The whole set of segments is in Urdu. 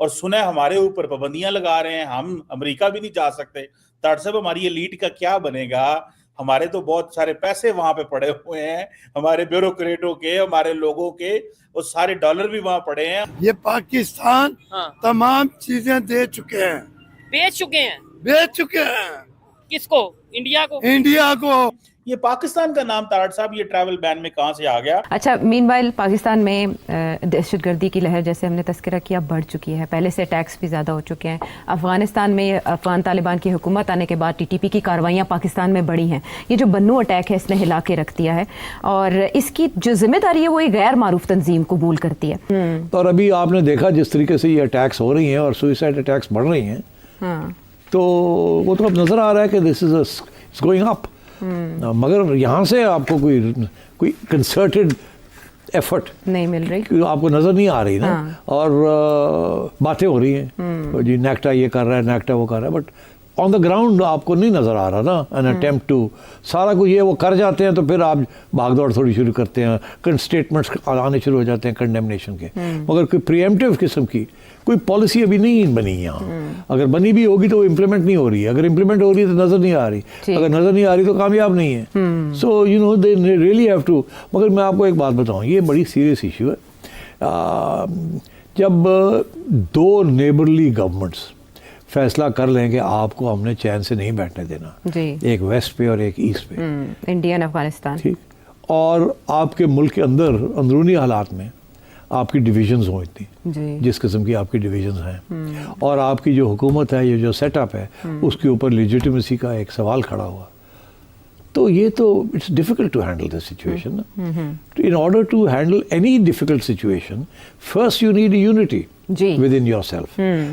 اور سنیں ہمارے اوپر پابندیاں لگا رہے ہیں, ہم امریکہ بھی نہیں جا سکتے. طاہر صاحب ہماری ایلیٹ کا کیا بنے گا؟ ہمارے تو بہت سارے پیسے وہاں پہ پڑے ہوئے ہیں, ہمارے بیوروکریٹوں کے, ہمارے لوگوں کے, وہ سارے ڈالر بھی وہاں پڑے ہیں. یہ پاکستان تمام چیزیں دے چکے ہیں, بیچ چکے ہیں. کس کو؟ انڈیا کو. انڈیا کو. یہ پاکستان کا نام طاہر صاحب یہ ٹریول بین میں کہاں سے آ گیا؟ اچھا, مین وائل پاکستان میں دہشت گردی کی لہر جیسے ہم نے تذکرہ کیا بڑھ چکی ہے, پہلے سے اٹیکس بھی زیادہ ہو چکے ہیں. افغانستان میں افغان طالبان کی حکومت آنے کے بعد TTP کی کارروائیاں پاکستان میں بڑھی ہیں. یہ جو بنو اٹیک ہے اس نے ہلا کے رکھ دیا ہے, اور اس کی جو ذمہ داری ہے وہ ایک غیر معروف تنظیم قبول کرتی ہے. اور ابھی آپ نے دیکھا جس طریقے سے یہ اٹیکس ہو رہی ہیں اور سوئسائڈ اٹیکس بڑھ رہی ہیں, تو وہ تو اب نظر آ رہا ہے کہ دس از گوئنگ اپ. مگر یہاں سے آپ کو کوئی کنسرٹڈ ایفرٹ نہیں مل رہی, آپ کو نظر نہیں آ رہی نا. اور باتیں ہو رہی ہیں جی نیکٹا یہ کر رہا ہے, نیکٹا وہ کر رہا ہے, بٹ آن دا گراؤنڈ آپ کو نہیں نظر آ رہا نا این اٹیمپٹ ٹو سارا کچھ. یہ وہ کر جاتے ہیں تو پھر آپ بھاگ دوڑ تھوڑی شروع کرتے ہیں, اسٹیٹمنٹس آنے شروع ہو جاتے ہیں کنڈیمنیشن کے, مگر کوئی پریمپٹیو قسم کی کوئی پالیسی ابھی نہیں بنی یہاں. اگر بنی بھی ہوگی تو وہ امپلیمنٹ نہیں ہو رہی ہے, اگر امپلیمنٹ ہو رہی ہے تو نظر نہیں آ رہی, اگر نظر نہیں آ رہی تو کامیاب نہیں ہے. So you know they really have to. مگر میں آپ کو ایک بات بتاؤں, یہ بڑی سیریس ایشو ہے. جب دو نیبرلی گورنمنٹس فیصلہ کر لیں کہ آپ کو ہم نے چین سے نہیں بیٹھنے دینا, ایک ویسٹ پہ اور ایک ایسٹ پہ, انڈیا اور افغانستان, ٹھیک, اور آپ کے ملک کے اندر اندرونی حالات میں آپ کی ڈویژنز ہوں اتنی, جس قسم کی آپ کی ڈویژنز ہیں, اور آپ کی جو حکومت ہے, یہ جو سیٹ اپ ہے, اس کے اوپر لیجیٹیمیسی کا ایک سوال کھڑا ہوا, تو یہ تو it's difficult to handle this situation. In order to handle any difficult situation, first you need unity within yourself.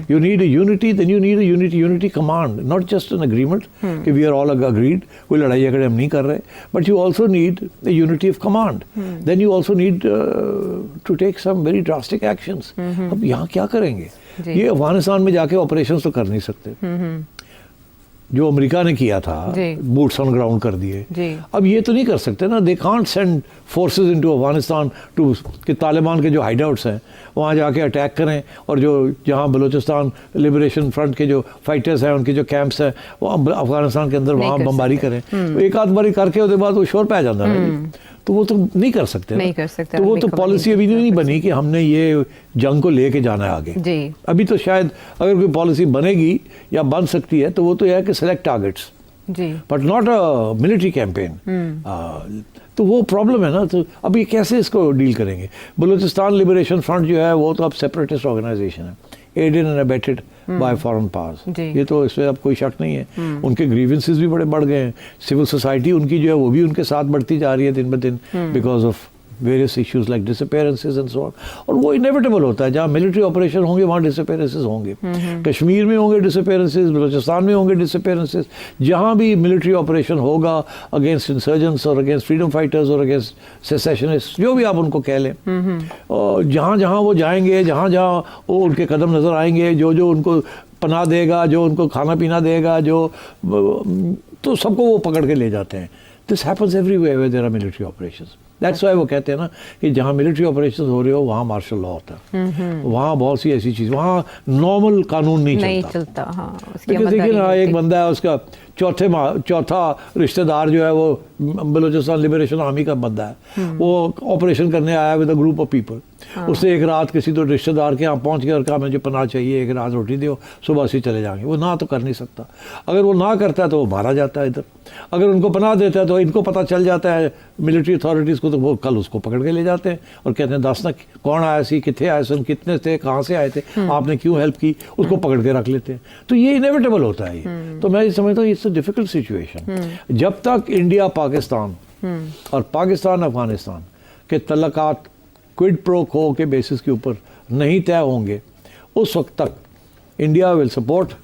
You need a unity, then you need a unity command, not just an agreement کہ we are all agreed, کوئی لڑائی جھگڑے ہم نہیں کر رہے, but you also need a unity of command. Then you also need to take some very drastic actions. اب یہاں کیا کریں گے؟ یہ افغانستان میں جا کے آپریشنز تو کر نہیں سکتے جو امریکہ نے کیا تھا, بوٹس آن گراؤنڈ کر دیے. اب یہ تو نہیں کر سکتے نا, they can't send forces into Afghanistan to کہ طالبان کے جو ہائیڈ آؤٹس ہیں وہاں جا کے اٹیک کریں, اور جو جہاں بلوچستان لبریشن فرنٹ کے جو فائٹرز ہیں ان کے جو کیمپس ہیں وہ افغانستان کے اندر وہاں بمباری کریں. ایک آدھ باری کر کے اس کے بعد وہ شور پہ جاتا ہے, تو وہ تو نہیں کر سکتے. تو وہ تو پالیسی ابھی نہیں بنی کہ ہم نے یہ جنگ کو لے کے جانا ہے آگے. ابھی تو شاید اگر کوئی پالیسی بنے گی یا بن سکتی ہے تو وہ تو یہ ہے کہ select targets, but not a military campaign. تو وہ پرابلم ہے نا. تو اب یہ کیسے اس کو ڈیل کریں گے؟ بلوچستان لبریشن فرنٹ جو ہے وہ تو اب سیپریٹسٹ آرگنائزیشن ہے, aided and abetted by foreign powers. یہ تو اس میں اب کوئی شک نہیں ہے. ان کے گریونسز بھی بڑے بڑھ گئے ہیں, سول سوسائٹی ان کی جو ہے وہ بھی ان کے ساتھ بڑھتی جا رہی ہے دن بدن, because of various issues like disappearances and so on. اور وہ انیویٹیبل ہوتا ہے, جہاں ملٹری آپریشن ہوں گے وہاں ڈسپیئرنسز ہوں گے. کشمیر میں ہوں گے ڈسپیئرنسز, بلوچستان میں ہوں گے ڈسپیئرنسز, جہاں بھی ملٹری آپریشن ہوگا اگینسٹ انسرجنس اور اگینسٹ فریڈم فائٹرز اور اگینسٹ سیسیشنسٹ, جو بھی آپ ان کو کہہ لیں, اور جہاں جہاں وہ جائیں گے, جہاں جہاں وہ ان کے قدم نظر آئیں گے, جو ان کو پناہ دے گا, جو ان کو کھانا پینا دے گا, جو تو سب کو وہ پکڑ کے لے جاتے ہیں. This happens everywhere where there are military operations. That's why وہ کہتے ہیں نا کہ جہاں ملٹری آپریشنز ہو رہے ہو وہاں مارشل لا ہوتا ہے. وہاں بہت سی ایسی چیز, وہاں نارمل قانون نہیں چلتا. دیکھیے نا, ایک بندہ ہے اس کا چوتھا رشتہ دار جو ہے وہ بلوچستان لبریشن آرمی کا بندہ ہے, وہ آپریشن کرنے آیا with a group of people. اس نے ایک رات کسی تو رشتہ دار کے یہاں پہنچ کے اور کہا مجھے پناہ چاہیے, ایک رات روٹی دیو, صبح سے چلے جائیں گے. وہ نہ تو کر نہیں سکتا. اگر وہ نہ کرتا ہے تو وہ مارا جاتا ہے ادھر. اگر ان کو پناہ دیتا ہے تو ان کو پتہ چل جاتا ہے ملٹری اتھارٹیز کو, تو وہ کل اس کو پکڑ کے لے جاتے ہیں اور کہتے ہیں دس نا کون آیا سی, کتنے آئے سن, کتنے تھے, کہاں سے آئے تھے, آپ نے کیوں ہیلپ کی, اس کو پکڑ کے رکھ لیتے ہیں. تو یہ انیویٹیبل ہوتا ہے یہ. تو میں یہ سمجھتا ہوں اٹس اے ڈیفیکلٹ سچویشن. جب تک انڈیا پاکستان اور پاکستان افغانستان کے تعلقات کوئڈ پرو کو کے بیسس کے اوپر نہیں طے ہوں گے, اس وقت تک India will support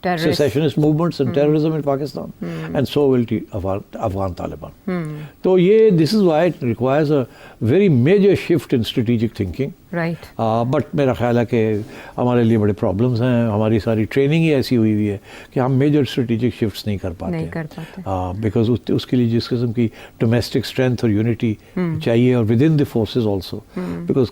secessionist movements and terrorism in Pakistan, and so will Afghan Taliban. So this is why it requires a very major shift in strategic thinking. Right. But میرا خیال ہے کہ ہمارے لیے بڑے پرابلمس ہیں. ہماری ساری ٹریننگ ہی ایسی ہوئی ہوئی ہے کہ ہم میجر اسٹریٹجک شفٹس نہیں کر پاتے. بیکاز اس کے لیے جس قسم کی ڈومیسٹک اسٹرینتھ اور یونٹی چاہیے, اور with in the forces also, because